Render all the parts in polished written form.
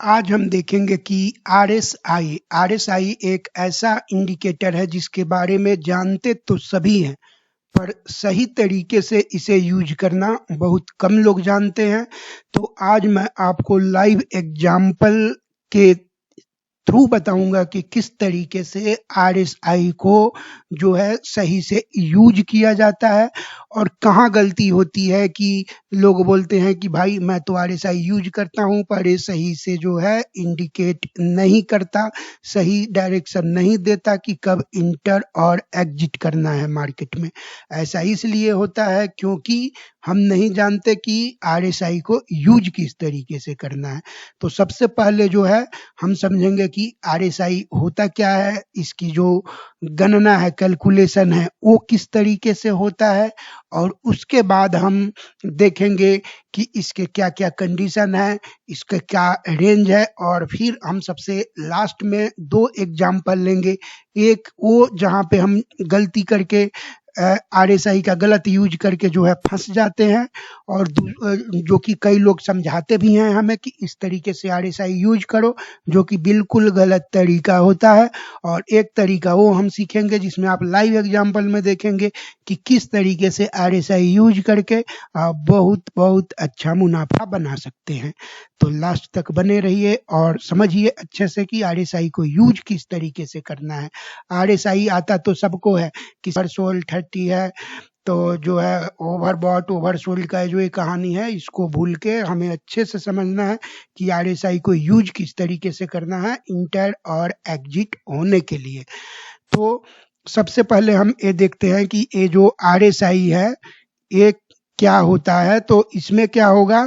आज हम देखेंगे कि आरएसआई एक ऐसा इंडिकेटर है जिसके बारे में जानते तो सभी हैं, पर सही तरीके से इसे यूज करना बहुत कम लोग जानते हैं। तो आज मैं आपको लाइव एग्जाम्पल के थ्रू बताऊंगा कि किस तरीके से आरएसआई को जो है सही से यूज किया जाता है और कहाँ गलती होती है कि लोग बोलते हैं कि भाई मैं तो आरएसआई यूज करता हूँ पर ये सही से जो है इंडिकेट नहीं करता, सही डायरेक्शन नहीं देता कि कब इंटर और एग्जिट करना है मार्केट में। ऐसा इसलिए होता है क्योंकि हम नहीं जानते कि आरएसआई को यूज किस तरीके से करना है। तो सबसे पहले जो है हम समझेंगे कि आरएसआई होता क्या है, इसकी जो गणना है, कैलकुलेशन है, वो किस तरीके से होता है, और उसके बाद हम देखेंगे कि इसके क्या-क्या कंडीशन है, इसका क्या रेंज है, और फिर हम सबसे लास्ट में 2 एग्जांपल लेंगे। एक वो जहाँ पे हम गलती करके आरएसआई का गलत यूज करके जो है फंस जाते हैं, और जो कि कई लोग समझाते भी हैं हमें कि इस तरीके से आरएसआई यूज करो, जो कि बिल्कुल गलत तरीका होता है। और एक तरीका वो हम सीखेंगे जिसमें आप लाइव एग्जांपल में देखेंगे कि किस तरीके से आरएसआई यूज करके आप बहुत बहुत अच्छा मुनाफा बना सकते हैं। तो लास्ट तक बने रहिए और समझिए अच्छे से कि आरएसआई को यूज किस तरीके से करना है। आरएसआई आता तो सबको है कि ओवरसोल्ड 30 है, तो जो है ओवरबॉट ओवरसोल्ड का जो ये कहानी है, इसको भूल के हमें अच्छे से समझना है कि आरएसआई को यूज किस तरीके से करना है इंटर और एग्जिट होने के लिए। तो सबसे पहले हम ये देखते हैं कि ये जो आरएसआई है ये क्या होता है। तो इसमें क्या होगा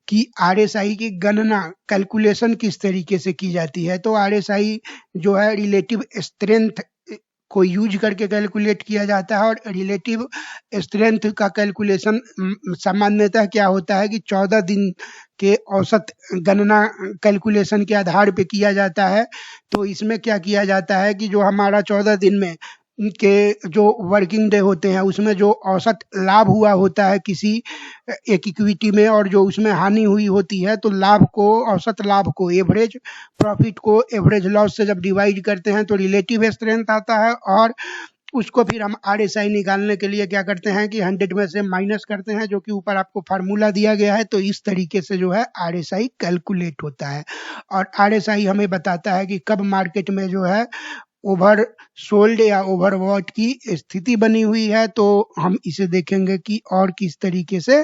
कि आरएसआई की गणना, कैलकुलेशन किस तरीके से की जाती है। तो आरएसआई जो है रिलेटिव स्ट्रेंथ को यूज करके कैलकुलेट किया जाता है, और रिलेटिव स्ट्रेंथ का कैलकुलेशन सामान्यतः क्या होता है कि 14 दिन के औसत गणना कैलकुलेशन के आधार पे किया जाता है। तो इसमें क्या किया जाता है कि जो हमारा 14 दिन में के जो वर्किंग डे होते हैं उसमें जो औसत लाभ हुआ होता है किसी एक इक्विटी में, और जो उसमें हानि हुई होती है, तो लाभ को, औसत लाभ को, एवरेज प्रॉफिट को एवरेज लॉस से जब डिवाइड करते हैं तो रिलेटिव स्ट्रेंथ आता है, और उसको फिर हम आरएसआई निकालने के लिए क्या करते हैं कि 100 में से माइनस करते हैं, जो कि ऊपर आपको फार्मूला दिया गया है। तो इस तरीके से जो है आरएसआई कैलकुलेट होता है, और आरएसआई हमें बताता है कि कब मार्केट में जो है ओवर सोल्ड या ओवरबॉट की स्थिति बनी हुई है। तो हम इसे देखेंगे कि और किस तरीके से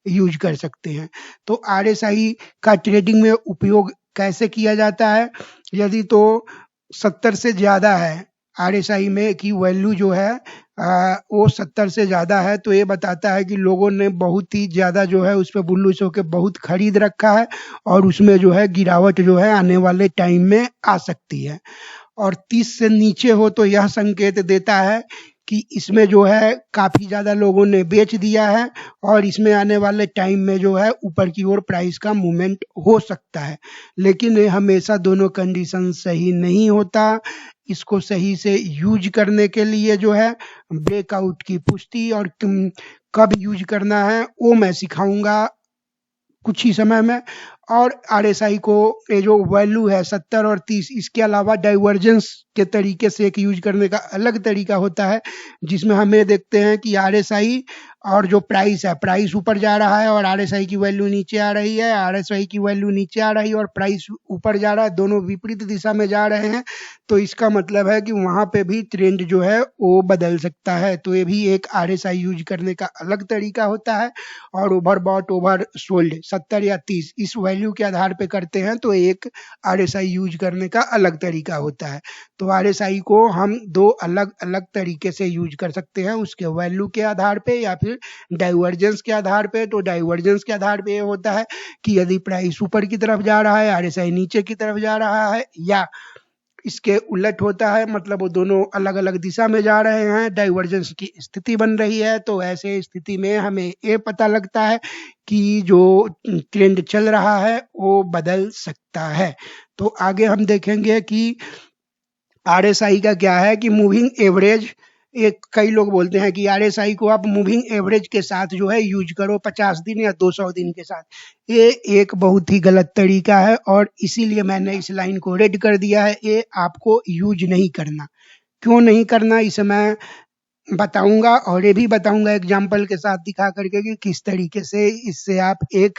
यूज कर सकते हैं। तो आरएसआई का ट्रेडिंग में उपयोग कैसे किया जाता है। यदि तो 70 से ज़्यादा है आरएसआई में की वैल्यू जो है वो 70 से ज़्यादा है, तो ये बताता है कि लोगों ने बहुत ही ज़्यादा जो है उस पे बुलिश होके बहुत खरीद रखा है, और उसमें जो है गिरावट जो है आने वाले टाइम में आ सकती है। और 30 से नीचे हो तो यह संकेत देता है कि इसमें जो है काफ़ी ज़्यादा लोगों ने बेच दिया है, और इसमें आने वाले टाइम में जो है ऊपर की ओर प्राइस का मूवमेंट हो सकता है। लेकिन ये हमेशा दोनों कंडीशन सही नहीं होता। इसको सही से यूज करने के लिए जो है ब्रेकआउट की पुष्टि और कब यूज करना है वो मैं सिखाऊंगा कुछ ही समय में। और आरएसआई को ये जो वैल्यू है 70 और 30, इसके अलावा डाइवर्जेंस के तरीके से एक यूज करने का अलग तरीका होता है, जिसमें हमें देखते हैं कि आरएसआई और जो प्राइस है, प्राइस ऊपर जा रहा है और आरएसआई की वैल्यू नीचे आ रही है, आरएसआई की वैल्यू नीचे आ रही है और प्राइस ऊपर जा रहा है, दोनों विपरीत दिशा में जा रहे हैं। तो इसका मतलब है कि वहां पे भी ट्रेंड जो है वो बदल सकता है। तो ये भी एक आरएसआई यूज करने का अलग तरीका होता है। और ओवरबॉट ओवर सोल्ड 70 या 30 इस वैल्यू के आधार पे करते हैं, तो एक आरएसआई यूज करने का अलग तरीका होता है। तो आरएसआई को हम 2 अलग अलग तरीके से यूज कर सकते हैं, उसके वैल्यू के आधार पे या फिर डाइवर्जेंस के आधार पे। तो डाइवर्जेंस के आधार पे ये होता है कि यदि प्राइस ऊपर की तरफ जा रहा है, आरएसआई नीचे की तरफ जा रहा है, या इसके उलट होता है, मतलब वो दोनों अलग अलग दिशा में जा रहे हैं, डाइवर्जेंस की स्थिति बन रही है। तो ऐसे स्थिति में हमें ये पता लगता है कि जो ट्रेंड चल रहा है वो बदल सकता है। तो आगे हम देखेंगे कि आरएसआई का क्या है कि मूविंग एवरेज एक कई लोग बोलते हैं कि आरएसआई को आप मूविंग एवरेज के साथ जो है यूज करो 50 दिन या 200 दिन के साथ। ये एक बहुत ही गलत तरीका है और इसीलिए मैंने इस लाइन को रेड कर दिया है। ये आपको यूज नहीं करना। क्यों नहीं करना इसे मैं बताऊंगा और ये भी बताऊंगा एग्जाम्पल के साथ दिखा करके कि किस तरीके से इससे आप एक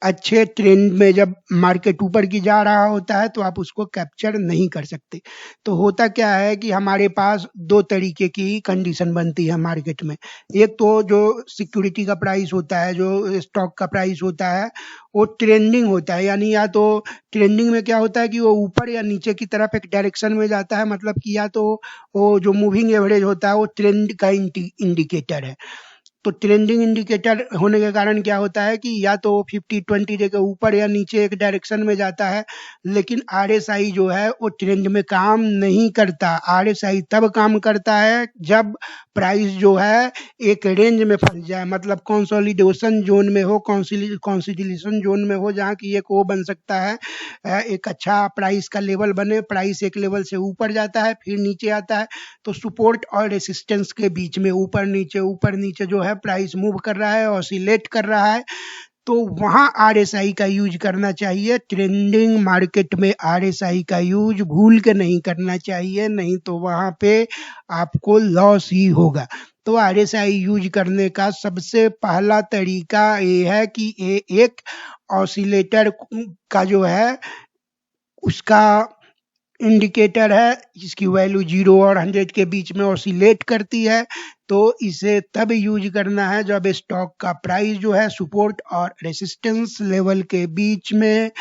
अच्छे ट्रेंड में जब मार्केट ऊपर की जा रहा होता है तो आप उसको कैप्चर नहीं कर सकते। तो होता क्या है कि हमारे पास दो तरीके की कंडीशन बनती है मार्केट में। एक तो जो सिक्योरिटी का प्राइस होता है, जो स्टॉक का प्राइस होता है, वो ट्रेंडिंग होता है। यानी या तो ट्रेंडिंग में क्या होता है कि वो ऊपर या नीचे की तरफ एक डायरेक्शन में जाता है, मतलब कि या तो वो जो मूविंग एवरेज होता है वो ट्रेंड का इंडिकेटर है। तो ट्रेंडिंग इंडिकेटर होने के कारण क्या होता है कि या तो 50-20 डे के ऊपर या नीचे एक डायरेक्शन में जाता है। लेकिन आरएसआई जो है वो ट्रेंड में काम नहीं करता। आरएसआई तब काम करता है जब प्राइस जो है एक रेंज में फंस जाए, मतलब कंसोलिडेशन जोन में हो, कंसोलिडेशन जोन में हो, जहाँ की एक वो बन सकता है, एक अच्छा प्राइस का लेवल बने। प्राइस एक लेवल से ऊपर जाता है फिर नीचे आता है, तो सपोर्ट और रेसिस्टेंस के बीच में ऊपर नीचे जो है प्राइस मूव कर रहा है, ऑसिलेट कर रहा है, तो वहां आरएसआई का यूज करना चाहिए। ट्रेंडिंग मार्केट में आरएसआई का यूज भूल के नहीं करना चाहिए, नहीं तो वहां पे आपको लॉस ही होगा। तो आरएसआई यूज करने का सबसे पहला तरीका ये है कि ये एक ऑसिलेटर का जो है उसका इंडिकेटर है, जिसकी वैल्यू 0 और 100 के बीच में ऑसिलेट करती है। तो इसे तब यूज करना है जब स्टॉक का प्राइस जो है सपोर्ट और रेसिस्टेंस लेवल के बीच में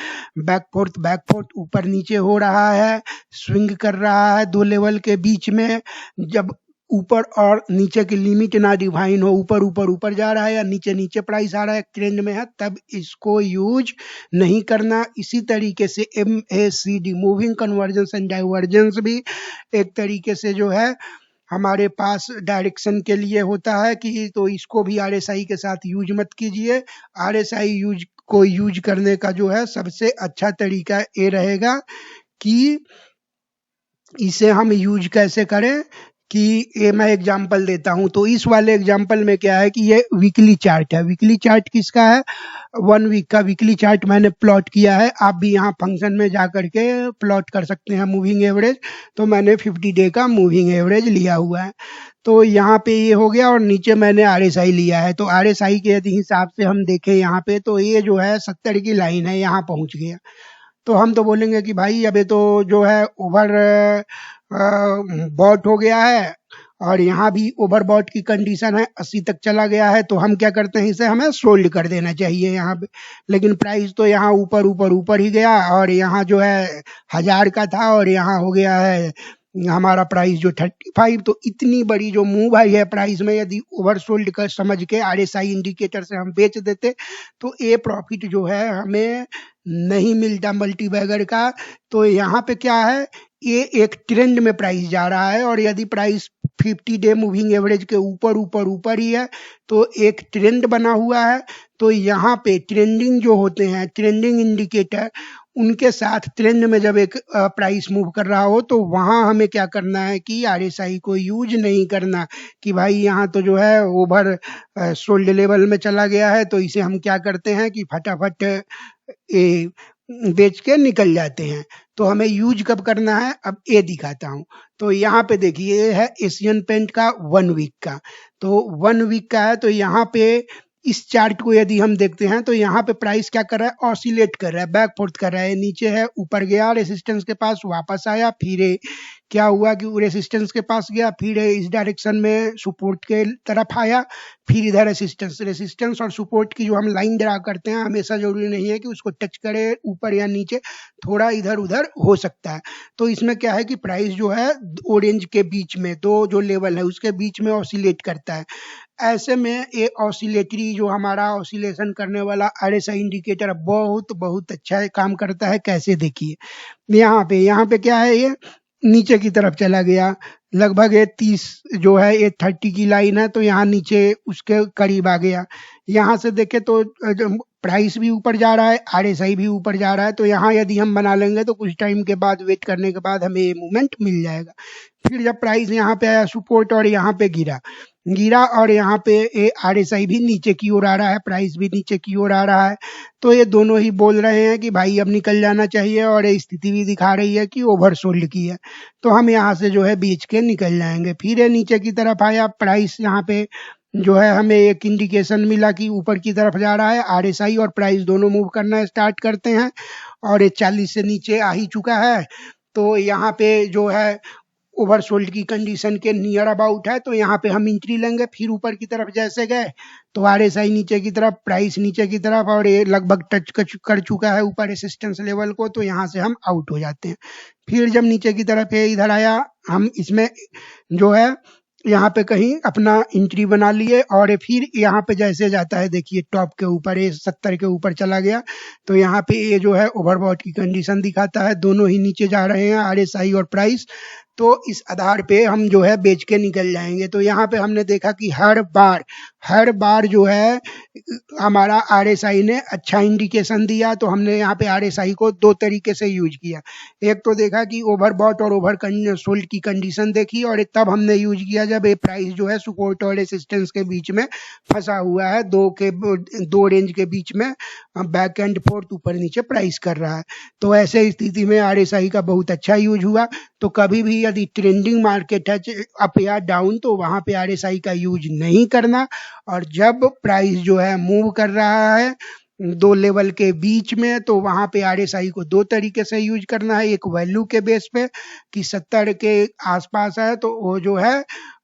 बैक फोर्थ ऊपर नीचे हो रहा है, स्विंग कर रहा है दो लेवल के बीच में। जब ऊपर और नीचे की लिमिट ना डिफाइन हो, ऊपर जा रहा है या नीचे प्राइस आ रहा है, ट्रेंड में है, तब इसको यूज नहीं करना। इसी तरीके से MACD moving convergence and divergence भी एक तरीके से जो है हमारे पास डायरेक्शन के लिए होता है कि तो इसको भी आरएसआई के साथ यूज मत कीजिए। आरएसआई यूज करने का जो है सबसे अच्छा तरीका ये रहेगा कि इसे हम यूज कैसे करें, कि ये मैं एग्जांपल देता हूं। तो इस वाले एग्जांपल में क्या है कि ये वीकली चार्ट है। वीकली चार्ट किसका है? 1 वीक का वीकली चार्ट मैंने प्लॉट किया है। आप भी यहाँ फंक्शन में जा करके प्लॉट कर सकते हैं मूविंग एवरेज। तो मैंने 50 डे का मूविंग एवरेज लिया हुआ है। तो यहाँ पे ये हो गया और नीचे मैंने आरएसआई लिया है। तो आरएसआई के यदि हिसाब से हम देखें यहाँ पे, तो ये जो है 70 की लाइन है, यहाँ पहुंच गया। तो हम तो बोलेंगे कि भाई अब ये तो जो है ओवर बॉट हो गया है और यहाँ भी ओवर बॉट की कंडीशन है, 80 तक चला गया है। तो हम क्या करते हैं, इसे हमें सोल्ड कर देना चाहिए यहाँ पे। लेकिन प्राइस तो यहाँ ऊपर ही गया और यहाँ जो है 1000 का था और यहाँ हो गया है हमारा प्राइस जो 35। तो इतनी बड़ी जो मूव आई है प्राइस में, यदि ओवर सोल्ड कर समझ के आरएसआई इंडिकेटर से हम बेच देते तो ये प्रॉफिट जो है हमें नहीं मिलता मल्टीबैगर का। तो यहाँ पे क्या है, ये एक ट्रेंड में प्राइस जा रहा है और यदि प्राइस 50 डे मूविंग एवरेज के ऊपर ही है तो एक ट्रेंड बना हुआ है। तो यहाँ पे ट्रेंडिंग जो होते हैं, ट्रेंडिंग इंडिकेटर, उनके साथ ट्रेंड में जब एक प्राइस मूव कर रहा हो तो वहां हमें क्या करना है कि आरएसआई को यूज नहीं करना कि भाई यहाँ तो जो है ओवर सोल्ड लेवल में चला गया है। तो इसे हम क्या करते हैं कि फटाफट ए, बेच के निकल जाते हैं। तो हमें यूज कब करना है, अब ये दिखाता हूँ। तो यहाँ पे देखिए, ये है एशियन पेंट का 1 वीक का। तो 1 वीक का है। तो यहाँ पे इस चार्ट को यदि हम देखते हैं तो यहाँ पे प्राइस क्या कर रहा है, ऑसिलेट कर रहा है, बैक फोर्थ कर रहा है। नीचे है, ऊपर गया रेसिस्टेंस के पास, वापस आया, फिर क्या हुआ कि रेसिस्टेंस के पास गया, फिर इस डायरेक्शन में सपोर्ट के तरफ आया, फिर इधर रेसिस्टेंस और सपोर्ट की जो हम लाइन ड्रा करते हैं, हमेशा जरूरी नहीं है कि उसको टच करे ऊपर या नीचे, थोड़ा इधर उधर हो सकता है। तो इसमें क्या है कि प्राइस जो है ऑरेंज के बीच में, दो जो लेवल है उसके बीच में ऑसिलेट करता है। ऐसे में ये ऑसिलेटरी जो हमारा ऑसिलेशन करने वाला आरएसआई इंडिकेटर बहुत अच्छा काम करता है। कैसे, देखिए यहाँ पे क्या है, ये नीचे की तरफ चला गया, लगभग ये 30 जो है ये 30 की लाइन है, तो यहाँ नीचे उसके करीब आ गया। यहाँ से देखें तो प्राइस भी ऊपर जा रहा है, आरएसआई भी ऊपर जा रहा है, तो यहाँ यदि हम बना लेंगे तो कुछ टाइम के बाद वेट करने के बाद हमें ये मूवमेंट मिल जाएगा। फिर जब प्राइस यहाँ पे आया सपोर्ट और यहाँ पे गिरा और यहाँ पे ये आरएसआई भी नीचे की ओर आ रहा है, प्राइस भी नीचे की ओर आ रहा है, तो ये दोनों ही बोल रहे हैं कि भाई अब निकल जाना चाहिए, और ये स्थिति भी दिखा रही है कि ओवरसोल्ड की है, तो हम यहाँ से जो है बेच के निकल जाएंगे। फिर ये नीचे की तरफ आया, प्राइस यहाँ पे जो है हमें एक इंडिकेशन मिला कि ऊपर की तरफ जा रहा है, आरएसआई और प्राइस दोनों मूव करना स्टार्ट करते हैं, और ये 40 से नीचे आ ही चुका है, तो यहाँ पे जो है ओवरसोल्ड की कंडीशन के नियर अबाउट है, तो यहाँ पे हम एंट्री लेंगे। फिर ऊपर की तरफ जैसे गए तो आरएसआई नीचे की तरफ, प्राइस नीचे की तरफ, और ये लगभग टच कर चुका है ऊपर रेसिस्टेंस लेवल को, तो यहाँ से हम आउट हो जाते हैं। फिर जब नीचे की तरफ ये इधर आया, हम इसमें जो है यहाँ पे कहीं अपना एंट्री बना लिए, और फिर यहाँ पे जैसे जाता है देखिए टॉप के ऊपर, ये 70 के ऊपर चला गया, तो यहाँ पे ये जो है ओवरबॉट की कंडीशन दिखाता है, दोनों ही नीचे जा रहे हैं आरएसआई और प्राइस, तो इस आधार पे हम जो है बेच के निकल जाएंगे। तो यहाँ पे हमने देखा कि हर बार जो है हमारा आरएसआई ने अच्छा इंडिकेशन दिया, तो हमने यहाँ पे आरएसआई को दो तरीके से यूज किया। एक तो देखा कि ओवरबॉट और ओवर सोल्ड की कंडीशन देखी, और तब हमने यूज किया जब ये प्राइस जो है सपोर्ट और रेसिस्टेंस के बीच में फंसा हुआ है, दो रेंज के बीच में बैक एंड फोर्थ ऊपर नीचे प्राइस कर रहा है, तो ऐसे स्थिति में आरएसआई का बहुत अच्छा यूज हुआ। तो कभी भी यदि ट्रेंडिंग मार्केट है अप या डाउन, तो वहां पे आरएसआई का यूज नहीं करना, और जब प्राइस जो है मूव कर रहा है दो लेवल के बीच में, तो वहां पे आरएसआई को दो तरीके से यूज करना है। एक वैल्यू के बेस पे कि 70 के आसपास है तो वो जो है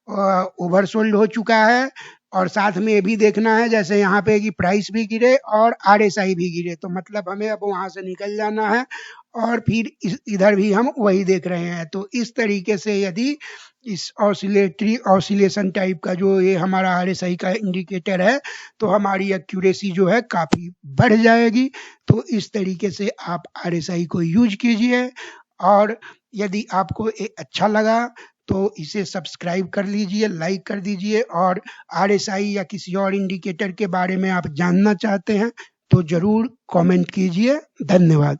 ओवरसोल्ड हो चुका है, और साथ में ये भी देखना है जैसे यहाँ पे कि प्राइस भी गिरे और आरएसआई भी गिरे, तो मतलब हमें अब वहां से निकल जाना है, और फिर इधर भी हम वही देख रहे हैं। तो इस तरीके से यदि इस ऑसिलेशन टाइप का जो ये हमारा आरएसआई का इंडिकेटर है, तो हमारी एक्यूरेसी जो है काफी बढ़ जाएगी। तो इस तरीके से आप आरएसआई को यूज कीजिए, और यदि आपको ये अच्छा लगा तो इसे सब्सक्राइब कर लीजिए, लाइक कर दीजिए, और आरएसआई या किसी और इंडिकेटर के बारे में आप जानना चाहते हैं तो जरूर कमेंट कीजिए। धन्यवाद।